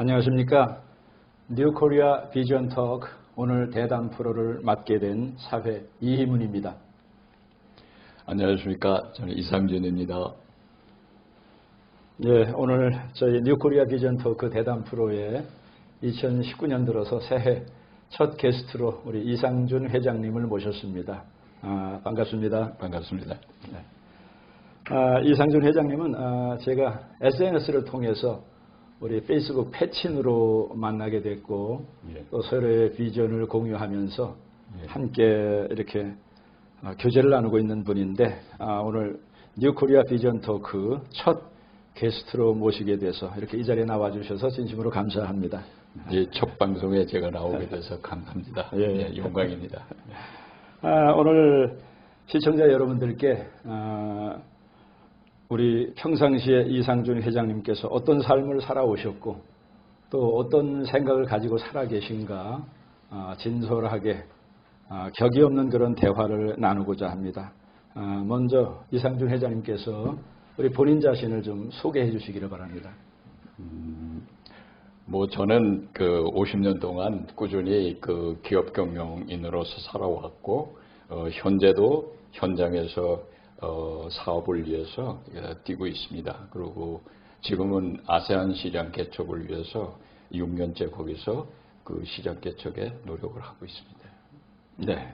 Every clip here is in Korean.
안녕하십니까. 뉴코리아 비전 토크 오늘 대담 프로를 맡게 된 사회 이희문입니다. 안녕하십니까. 저는 이상준입니다. 예, 오늘 저희 뉴코리아 비전 토크 대담 프로에 2019년 들어서 새해 첫 게스트로 우리 이상준 회장님을 모셨습니다. 반갑습니다. 반갑습니다. 네. 이상준 회장님은 제가 SNS를 통해서 우리 페이스북 패친으로 만나게 됐고 또 서로의 비전을 공유하면서 함께 이렇게 교제를 나누고 있는 분인데 오늘 뉴코리아 비전 토크 첫 게스트로 모시게 돼서 이렇게 이 자리에 나와주셔서 진심으로 감사합니다. 첫 방송에 제가 나오게 돼서 감사합니다. 영광입니다. 오늘 시청자 여러분들께 우리 평상시에 이상준 회장님께서 어떤 삶을 살아오셨고 또 어떤 생각을 가지고 살아 계신가 진솔하게 격이 없는 그런 대화를 나누고자 합니다. 먼저 이상준 회장님께서 우리 본인 자신을 좀 소개해 주시기를 바랍니다. 저는 50년 동안 꾸준히 기업 경영인으로서 살아왔고 현재도 현장에서 사업을 위해서 뛰고 있습니다. 그리고 지금은 아세안 시장 개척을 위해서 6년째 거기서 그 시장 개척에 노력을 하고 있습니다. 네.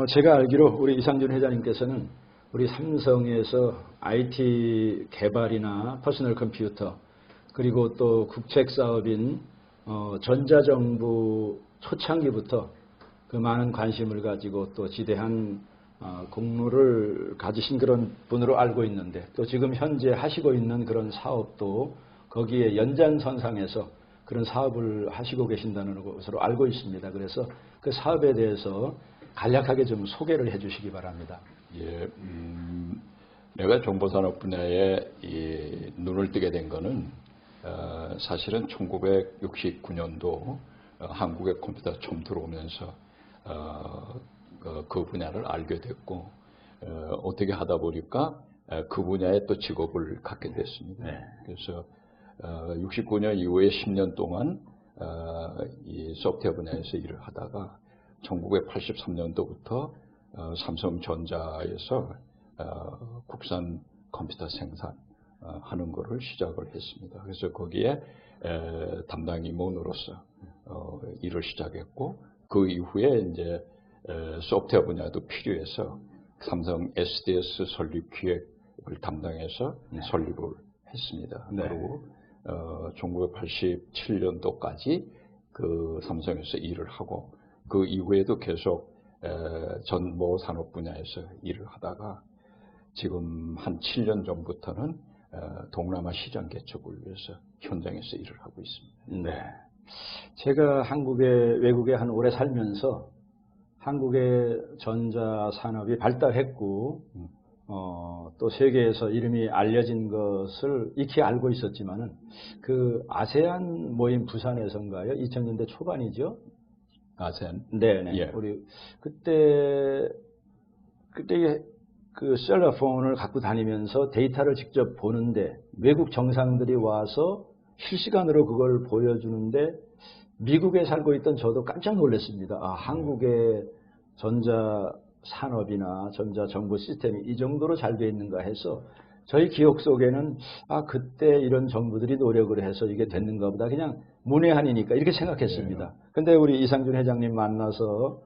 제가 알기로 우리 이상준 회장님께서는 우리 삼성에서 IT 개발이나 퍼스널 컴퓨터 그리고 또 국책 사업인 전자정부 초창기부터 그 많은 관심을 가지고 또 지대한 공로를 가지신 그런 분으로 알고 있는데 또 지금 현재 하시고 있는 그런 사업도 거기에 연장선상에서 그런 사업을 하시고 계신다는 것으로 알고 있습니다. 그래서 그 사업에 대해서 간략하게 좀 소개를 해 주시기 바랍니다. 내가 정보산업 분야에 눈을 뜨게 된 거는 사실은 1969년도 한국에 컴퓨터가 처음 들어오면서 그 분야를 알게 됐고 어떻게 하다 보니까 그 분야에 또 직업을 갖게 됐습니다. 네. 그래서 69년 이후에 10년 동안 이 소프트웨어 분야에서 일을 하다가 1983년도부터 삼성전자에서 국산 컴퓨터 생산하는 것을 시작을 했습니다. 그래서 거기에 담당 임원으로서 일을 시작했고 그 이후에 이제 소프트웨어 분야도 필요해서 삼성 SDS 설립 기획을 담당해서 설립을 했습니다. 네. 그리고 1987년도까지 그 삼성에서 일을 하고 그 이후에도 계속 정보 산업 분야에서 일을 하다가 지금 한 7년 전부터는 동남아 시장 개척을 위해서 현장에서 일을 하고 있습니다. 네. 제가 외국에 한 오래 살면서 한국의 전자 산업이 발달했고 또 세계에서 이름이 알려진 것을 익히 알고 있었지만은 그 아세안 모임 부산에서인가요? 2000년대 초반이죠. 아세안. 네네. 예. 우리 그때 그 셀러폰을 갖고 다니면서 데이터를 직접 보는데 외국 정상들이 와서 실시간으로 그걸 보여주는데 미국에 살고 있던 저도 깜짝 놀랐습니다. 한국의 전자 산업이나 전자 정보 시스템이 이 정도로 잘 되어 있는가 해서 저희 기억 속에는 그때 이런 정부들이 노력을 해서 이게 됐는가 보다 그냥 문외한이니까 이렇게 생각했습니다. 근데 우리 이상준 회장님 만나서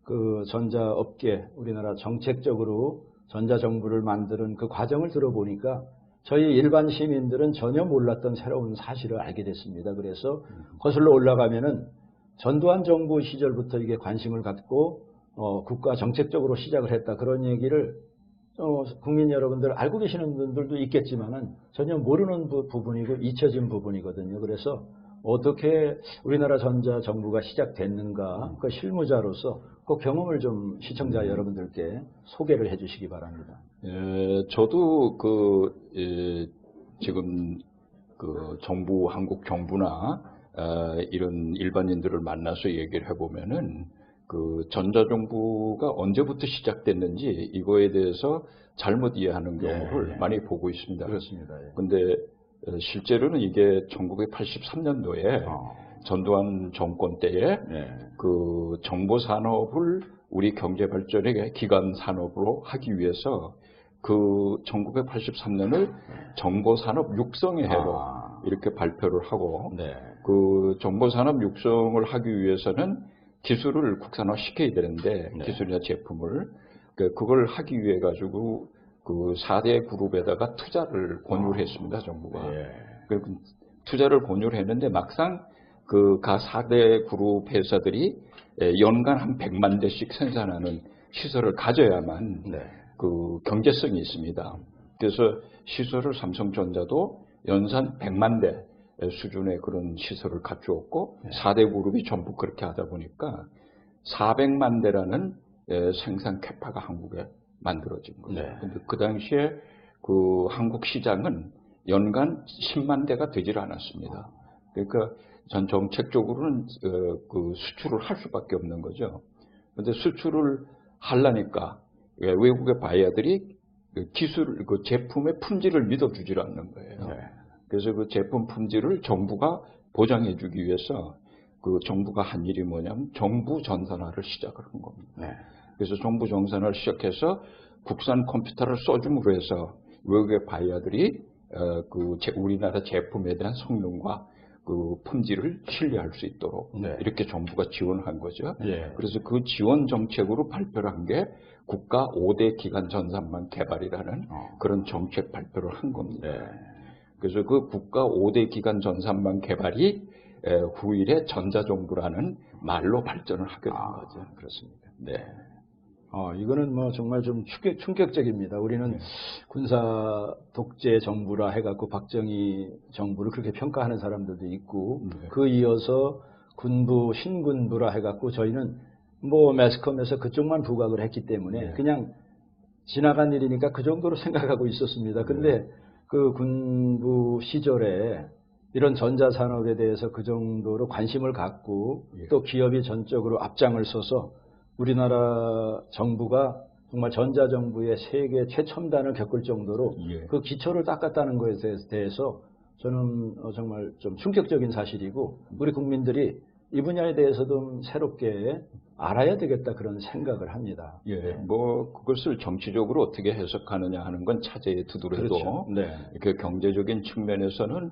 그 전자업계 우리나라 정책적으로 전자정부를 만드는 그 과정을 들어보니까 저희 일반 시민들은 전혀 몰랐던 새로운 사실을 알게 됐습니다. 그래서 거슬러 올라가면은 전두환 정부 시절부터 이게 관심을 갖고 국가 정책적으로 시작을 했다. 그런 얘기를 국민 여러분들 알고 계시는 분들도 있겠지만은 전혀 모르는 부분이고 잊혀진 부분이거든요. 그래서 어떻게 우리나라 전자 정부가 시작됐는가 그 실무자로서 그 경험을 좀 시청자 여러분들께 소개를 해주시기 바랍니다. 저도 지금 정부 한국 정부나 이런 일반인들을 만나서 얘기를 해보면은 전자정부가 언제부터 시작됐는지 이거에 대해서 잘못 이해하는 경우를 많이 보고 있습니다. 그렇습니다. 근데 실제로는 이게 1983년도에 전두환 정권 때에 네. 그 정보 산업을 우리 경제 발전의 기반 산업으로 하기 위해서 그 1983년을 정보 산업 육성의 해로 이렇게 발표를 하고 네. 그 정보 산업 육성을 하기 위해서는 기술을 국산화 시켜야 되는데 네. 기술이나 제품을 그걸 하기 위해 가지고 그 4대 그룹에다가 투자를 권유를 했습니다, 정부가. 예. 그 투자를 권유를 했는데 막상 그 가 4대 그룹 회사들이 연간 한 100만 대씩 생산하는 시설을 가져야만 네. 그 경제성이 있습니다. 그래서 시설을 삼성전자도 연산 100만 대 수준의 그런 시설을 갖추었고 네. 4대 그룹이 전부 그렇게 하다 보니까 400만 대라는 생산 캐파가 한국에 만들어진 거죠. 네. 근데 그 당시에 그 한국 시장은 연간 10만 대가 되질 않았습니다. 그러니까 전 정책적으로는 그 수출을 할 수밖에 없는 거죠. 근데 수출을 하려니까 외국의 바이어들이 기술, 그 제품의 품질을 믿어주질 않는 거예요. 네. 그래서 그 제품 품질을 정부가 보장해주기 위해서 그 정부가 한 일이 뭐냐면 정부 전산화를 시작을 한 겁니다. 네. 그래서 정부 전산화를 시작해서 국산 컴퓨터를 써줌으로 해서 외국의 바이어들이 우리나라 제품에 대한 성능과 그 품질을 신뢰할 수 있도록 네. 이렇게 정부가 지원한 거죠. 예. 그래서 그 지원 정책으로 발표를 한 게 국가 5대 기간 전산망 개발이라는 그런 정책 발표를 한 겁니다. 네. 그래서 그 국가 5대 기간 전산망 개발이 후일에 전자정부라는 말로 발전을 하게 된 거죠. 그렇습니다. 네. 이거는 뭐 정말 좀 충격적입니다. 우리는 네. 군사 독재 정부라 해갖고 박정희 정부를 그렇게 평가하는 사람들도 있고, 네. 그 이어서 군부, 신군부라 해갖고 저희는 뭐 매스컴에서 그쪽만 부각을 했기 때문에 네. 그냥 지나간 일이니까 그 정도로 생각하고 있었습니다. 근데 그 군부 시절에 이런 전자산업에 대해서 그 정도로 관심을 갖고 또 기업이 전적으로 앞장을 서서 우리나라 정부가 정말 전자정부의 세계 최첨단을 겪을 정도로 그 기초를 닦았다는 것에 대해서 저는 정말 좀 충격적인 사실이고, 우리 국민들이 이 분야에 대해서 좀 새롭게 알아야 되겠다 그런 생각을 합니다. 예, 뭐 그것을 정치적으로 어떻게 해석하느냐 하는 건 차제에 두더라도 그렇죠. 네. 그 경제적인 측면에서는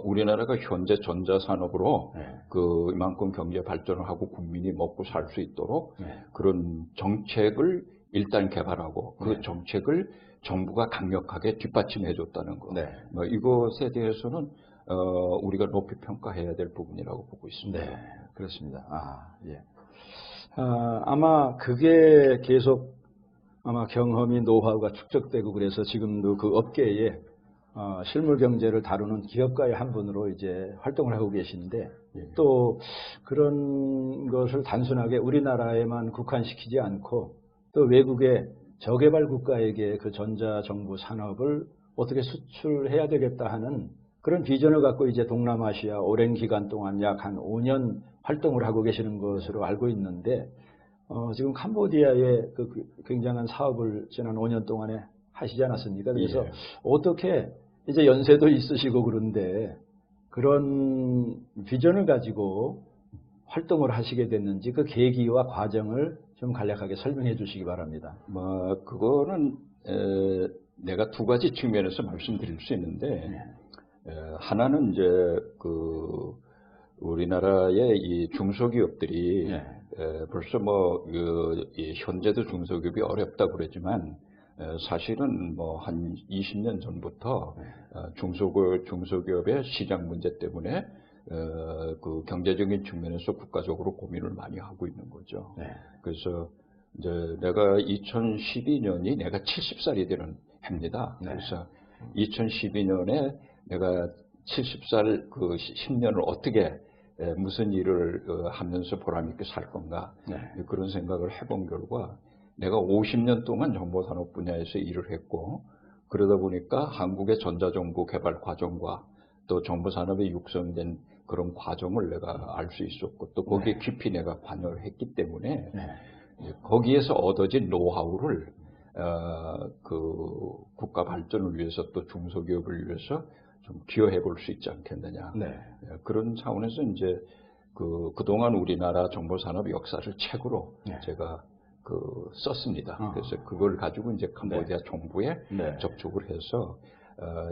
우리나라가 현재 전자산업으로 그 이만큼 경제 발전을 하고 국민이 먹고 살 수 있도록 그런 정책을 일단 개발하고 그 정책을 정부가 강력하게 뒷받침해 줬다는 거. 뭐 이것에 대해서는 우리가 높이 평가해야 될 부분이라고 보고 있습니다. 네, 그렇습니다. 아마 그게 계속 아마 경험이 노하우가 축적되고 그래서 지금도 그 업계에 실물 경제를 다루는 기업가의 한 분으로 이제 활동을 하고 계신데, 또 그런 것을 단순하게 우리나라에만 국한시키지 않고 또 외국의 저개발 국가에게 그 전자정부 산업을 어떻게 수출해야 되겠다 하는 그런 비전을 갖고 이제 동남아시아 오랜 기간 동안 약 한 5년 활동을 하고 계시는 것으로 알고 있는데, 지금 캄보디아에 그 굉장한 사업을 지난 5년 동안에 하시지 않았습니까? 그래서 어떻게 이제 연세도 있으시고 그런데 그런 비전을 가지고 활동을 하시게 됐는지 그 계기와 과정을 좀 간략하게 설명해 주시기 바랍니다. 뭐 그거는 내가 두 가지 측면에서 말씀드릴 수 있는데, 하나는 이제 그 우리나라의 이 중소기업들이 벌써 뭐 현재도 중소기업이 어렵다고 그러지만 사실은 뭐 한 20년 전부터 중소기업의 시장 문제 때문에 그 경제적인 측면에서 국가적으로 고민을 많이 하고 있는 거죠. 그래서 이제 내가 2012년이 내가 70살이 되는 해입니다. 그래서 2012년에 내가 70살 그 10년을 어떻게 무슨 일을 하면서 보람있게 살 건가 그런 생각을 해본 결과 내가 50년 동안 정보산업 분야에서 일을 했고, 그러다 보니까 한국의 전자정부 개발 과정과 또 정보산업에 육성된 그런 과정을 내가 알 수 있었고, 또 거기에 깊이 내가 관여를 했기 때문에 거기에서 얻어진 노하우를 그 국가 발전을 위해서 또 중소기업을 위해서 좀 기여해 볼 수 있지 않겠느냐. 네. 그런 차원에서 이제 그동안 우리나라 정보산업 역사를 책으로 네. 제가 썼습니다. 그래서 그걸 가지고 이제 캄보디아 정부에 네. 접촉을 해서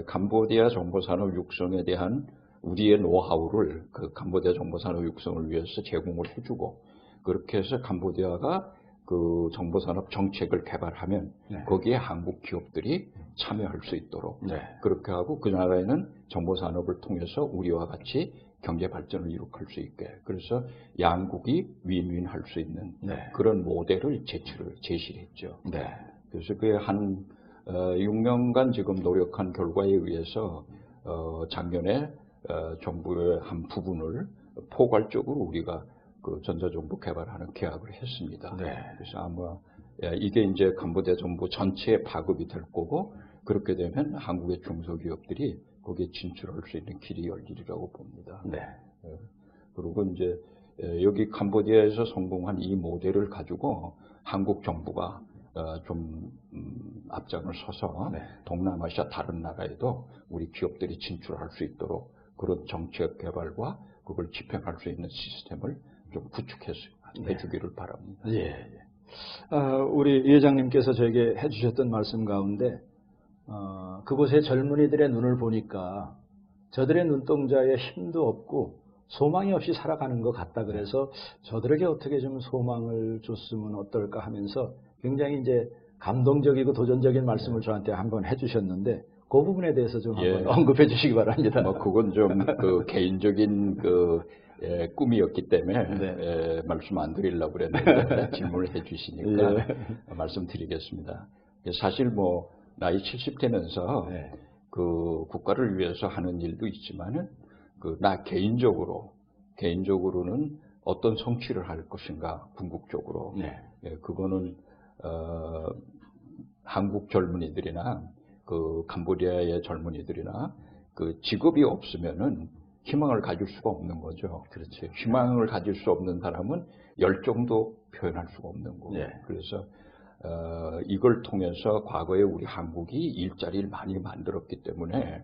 캄보디아 정보산업 육성에 대한 우리의 노하우를 그 캄보디아 정보산업 육성을 위해서 제공을 해주고, 그렇게 해서 캄보디아가 그 정보산업 정책을 개발하면 네. 거기에 한국 기업들이 참여할 수 있도록 네. 그렇게 하고, 그 나라에는 정보산업을 통해서 우리와 같이 경제 발전을 이룩할 수 있게, 그래서 양국이 윈윈할 수 있는 네. 그런 모델을 제시를 했죠. 네. 그래서 그게 한 6년간 지금 노력한 결과에 의해서 작년에 정부의 한 부분을 포괄적으로 우리가 그 전자정보 개발하는 계약을 했습니다. 네. 그래서 아마 이게 이제 캄보디아 정부 전체에 파급이 될 거고, 그렇게 되면 한국의 중소기업들이 거기에 진출할 수 있는 길이 열리리라고 봅니다. 네. 그리고 이제 여기 캄보디아에서 성공한 이 모델을 가지고 한국 정부가 좀 앞장을 서서 네. 동남아시아 다른 나라에도 우리 기업들이 진출할 수 있도록 그런 정책 개발과 그걸 집행할 수 있는 시스템을 좀 구축해서 해주기를 바랍니다. 예. 우리 이 회장님께서 저에게 해주셨던 말씀 가운데 그곳의 젊은이들의 눈을 보니까 저들의 눈동자에 힘도 없고 소망이 없이 살아가는 것 같다. 그래서 저들에게 어떻게 좀 소망을 줬으면 어떨까 하면서 굉장히 이제 감동적이고 도전적인 말씀을 저한테 한번 해주셨는데, 그 부분에 대해서 좀 한번 언급해 주시기 바랍니다. 뭐 그건 좀 개인적인 꿈이었기 때문에 말씀 안 드리려고 그랬는데 질문을 해주시니까 말씀드리겠습니다. 사실 뭐 나이 70 되면서 그 국가를 위해서 하는 일도 있지만은 나 개인적으로는 어떤 성취를 할 것인가 궁극적으로 그거는 한국 젊은이들이나 그 캄보디아의 젊은이들이나 그 직업이 없으면은 희망을 가질 수가 없는 거죠. 그렇지. 희망을 가질 수 없는 사람은 열정도 표현할 수가 없는 거고. 그래서 이걸 통해서 과거에 우리 한국이 일자리를 많이 만들었기 때문에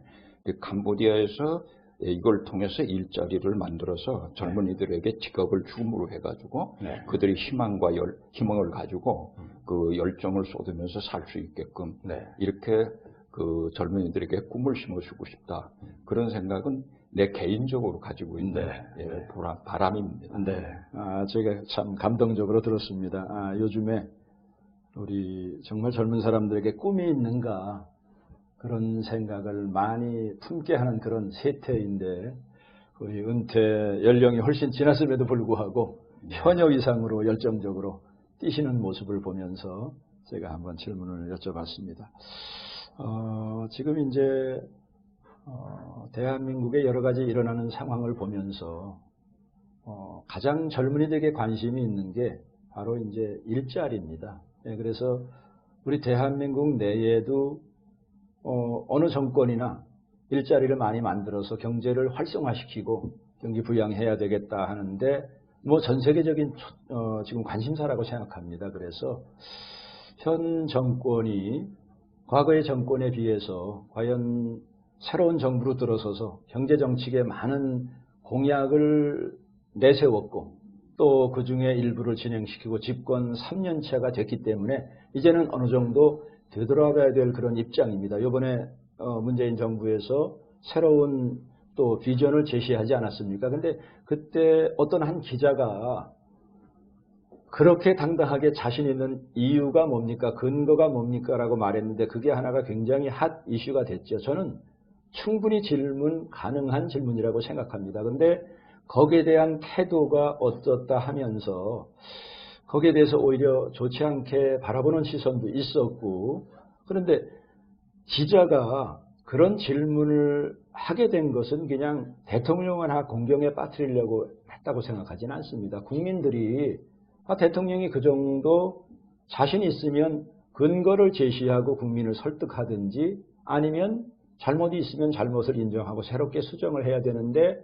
캄보디아에서 이걸 통해서 일자리를 만들어서 젊은이들에게 직업을 줌으로 해가지고 그들이 희망을 가지고 그 열정을 쏟으면서 살 수 있게끔 이렇게 그 젊은이들에게 꿈을 심어주고 싶다. 그런 생각은 내 개인적으로 가지고 있는 바람입니다. 제가 참 감동적으로 들었습니다. 요즘에 우리 정말 젊은 사람들에게 꿈이 있는가 그런 생각을 많이 품게 하는 그런 세태인데, 우리 은퇴 연령이 훨씬 지났음에도 불구하고 현역 이상으로 열정적으로 뛰시는 모습을 보면서 제가 한번 질문을 여쭤봤습니다. 지금 이제 대한민국의 여러 가지 일어나는 상황을 보면서 가장 젊은이들에게 관심이 있는 게 바로 이제 일자리입니다. 그래서 우리 대한민국 내에도 어느 정권이나 일자리를 많이 만들어서 경제를 활성화시키고 경기 부양해야 되겠다 하는데 뭐 전 세계적인 지금 관심사라고 생각합니다. 그래서 현 정권이 과거의 정권에 비해서 과연 새로운 정부로 들어서서 경제정책에 많은 공약을 내세웠고 또 그 중에 일부를 진행시키고 집권 3년차가 됐기 때문에 이제는 어느 정도 되돌아가야 될 그런 입장입니다. 이번에 문재인 정부에서 새로운 또 비전을 제시하지 않았습니까? 근데 그때 어떤 한 기자가 그렇게 당당하게 자신 있는 이유가 뭡니까? 근거가 뭡니까? 라고 말했는데 그게 하나가 굉장히 핫 이슈가 됐죠. 저는 충분히 질문 가능한 질문이라고 생각합니다. 근데 거기에 대한 태도가 어떻다 하면서 거기에 대해서 오히려 좋지 않게 바라보는 시선도 있었고, 그런데 기자가 그런 질문을 하게 된 것은 그냥 대통령을 공경에 빠뜨리려고 했다고 생각하지는 않습니다. 국민들이 대통령이 그 정도 자신 있으면 근거를 제시하고 국민을 설득하든지 아니면 잘못이 있으면 잘못을 인정하고 새롭게 수정을 해야 되는데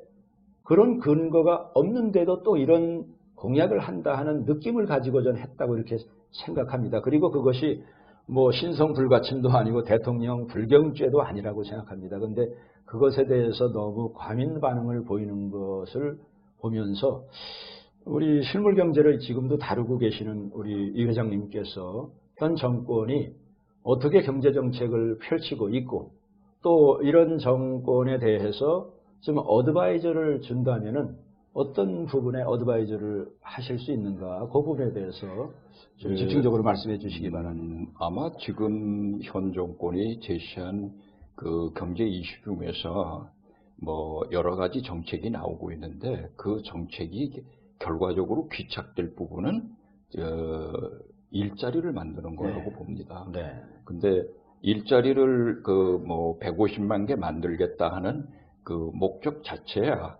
그런 근거가 없는데도 또 이런 공약을 한다 하는 느낌을 가지고 전 했다고 이렇게 생각합니다. 그리고 그것이 뭐 신성 불가침도 아니고 대통령 불경죄도 아니라고 생각합니다. 그런데 그것에 대해서 너무 과민 반응을 보이는 것을 보면서 우리 실물 경제를 지금도 다루고 계시는 우리 이 회장님께서 현 정권이 어떻게 경제 정책을 펼치고 있고 또 이런 정권에 대해서 좀 어드바이저를 준다면은 어떤 부분에 어드바이저를 하실 수 있는가 그 부분에 대해서 좀 집중적으로 말씀해 주시기 바랍니다. 아마 지금 현 정권이 제시한 그 경제 이슈 중에서 뭐 여러 가지 정책이 나오고 있는데 그 정책이 결과적으로 귀착될 부분은 일자리를 만드는 거라고 네. 봅니다. 네. 근데 일자리를 그 뭐 150만 개 만들겠다 하는 그 목적 자체야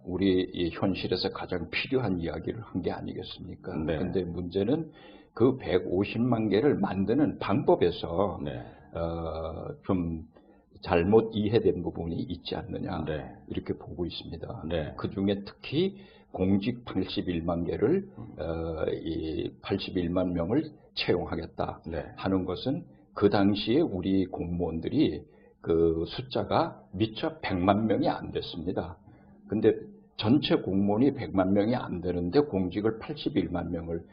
우리 이 현실에서 가장 필요한 이야기를 한 게 아니겠습니까? 네. 근데 문제는 그 150만 개를 만드는 방법에서 네. 좀 잘못 이해된 부분이 있지 않느냐 네. 이렇게 보고 있습니다. 네. 그 중에 특히 공직 81만 개를 이 81만 명을 채용하겠다 네. 하는 것은 그 당시에 우리 공무원들이 그 숫자가 미처 100만 명이 안 됐습니다. 근데 전체 공무원이 100만 명이 안 되는데 공직을 81만 명을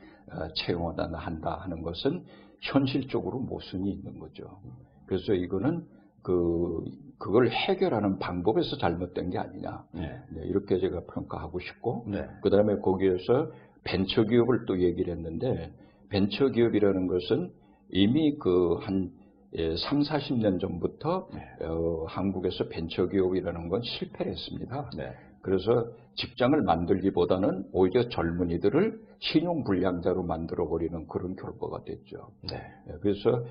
채용하다 한다 하는 것은 현실적으로 모순이 있는 거죠. 그래서 이거는 그걸 해결하는 방법에서 잘못된 게 아니냐. 네. 네, 이렇게 제가 평가하고 싶고, 네. 그 다음에 거기에서 벤처기업을 또 얘기를 했는데, 벤처기업이라는 것은 이미 한 3, 40년 전부터 한국에서 벤처기업이라는 건 실패를 했습니다. 네. 그래서 직장을 만들기보다는 오히려 젊은이들을 신용불량자로 만들어버리는 그런 결과가 됐죠. 네. 그래서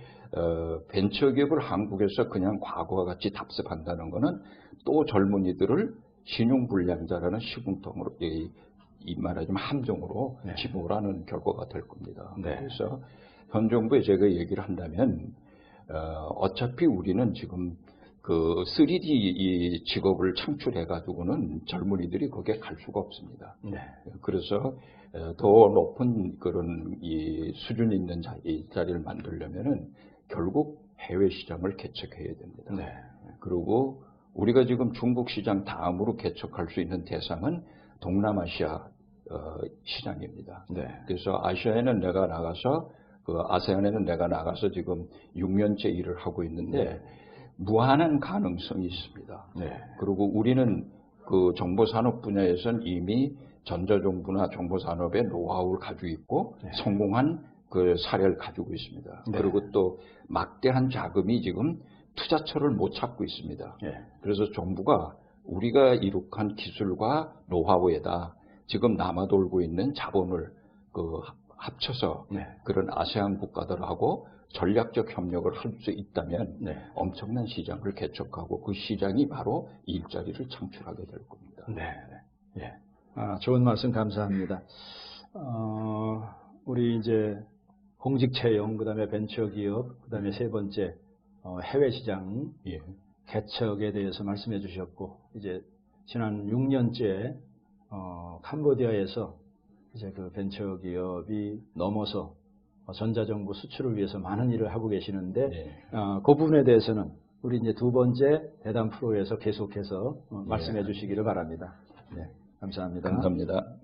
벤처기업을 한국에서 그냥 과거와 같이 답습한다는 것은 또 젊은이들을 신용불량자라는 시궁통으로 이 말하자면 함정으로 네. 집어라는 결과가 될 겁니다. 네. 그래서 현 정부에 제가 얘기를 한다면 어차피 우리는 지금 그 3D 이 직업을 창출해 가지고는 젊은이들이 거기에 갈 수가 없습니다. 네. 그래서 더 높은 그런 이 수준 있는 자리를 만들려면은 결국 해외 시장을 개척해야 됩니다. 네. 그리고 우리가 지금 중국 시장 다음으로 개척할 수 있는 대상은 동남아시아 시장입니다. 네. 그래서 아시아에는 내가 나가서 아세안에는 내가 나가서 지금 6년째 일을 하고 있는데 무한한 가능성이 있습니다. 네. 그리고 우리는 그 정보산업 분야에서는 이미 전자정부나 정보산업의 노하우를 가지고 있고 네. 성공한 그 사례를 가지고 있습니다. 네. 그리고 또 막대한 자금이 지금 투자처를 못 찾고 있습니다. 네. 그래서 정부가 우리가 이룩한 기술과 노하우에다 지금 남아돌고 있는 자본을 합쳐서 네. 그런 아세안 국가들하고 전략적 협력을 할 수 있다면 네. 엄청난 시장을 개척하고 그 시장이 바로 일자리를 창출하게 될 겁니다. 네. 예. 좋은 말씀 감사합니다. 우리 이제 공직 채용, 그다음에 벤처기업, 그다음에 세 번째 해외 시장 예. 개척에 대해서 말씀해 주셨고, 이제 지난 6년째 캄보디아에서 이제 그 벤처기업이 넘어서 전자정부 수출을 위해서 많은 일을 하고 계시는데, 네. 그 부분에 대해서는 우리 이제 두 번째 대담 프로에서 계속해서 말씀해 주시기를 바랍니다. 네, 감사합니다. 감사합니다.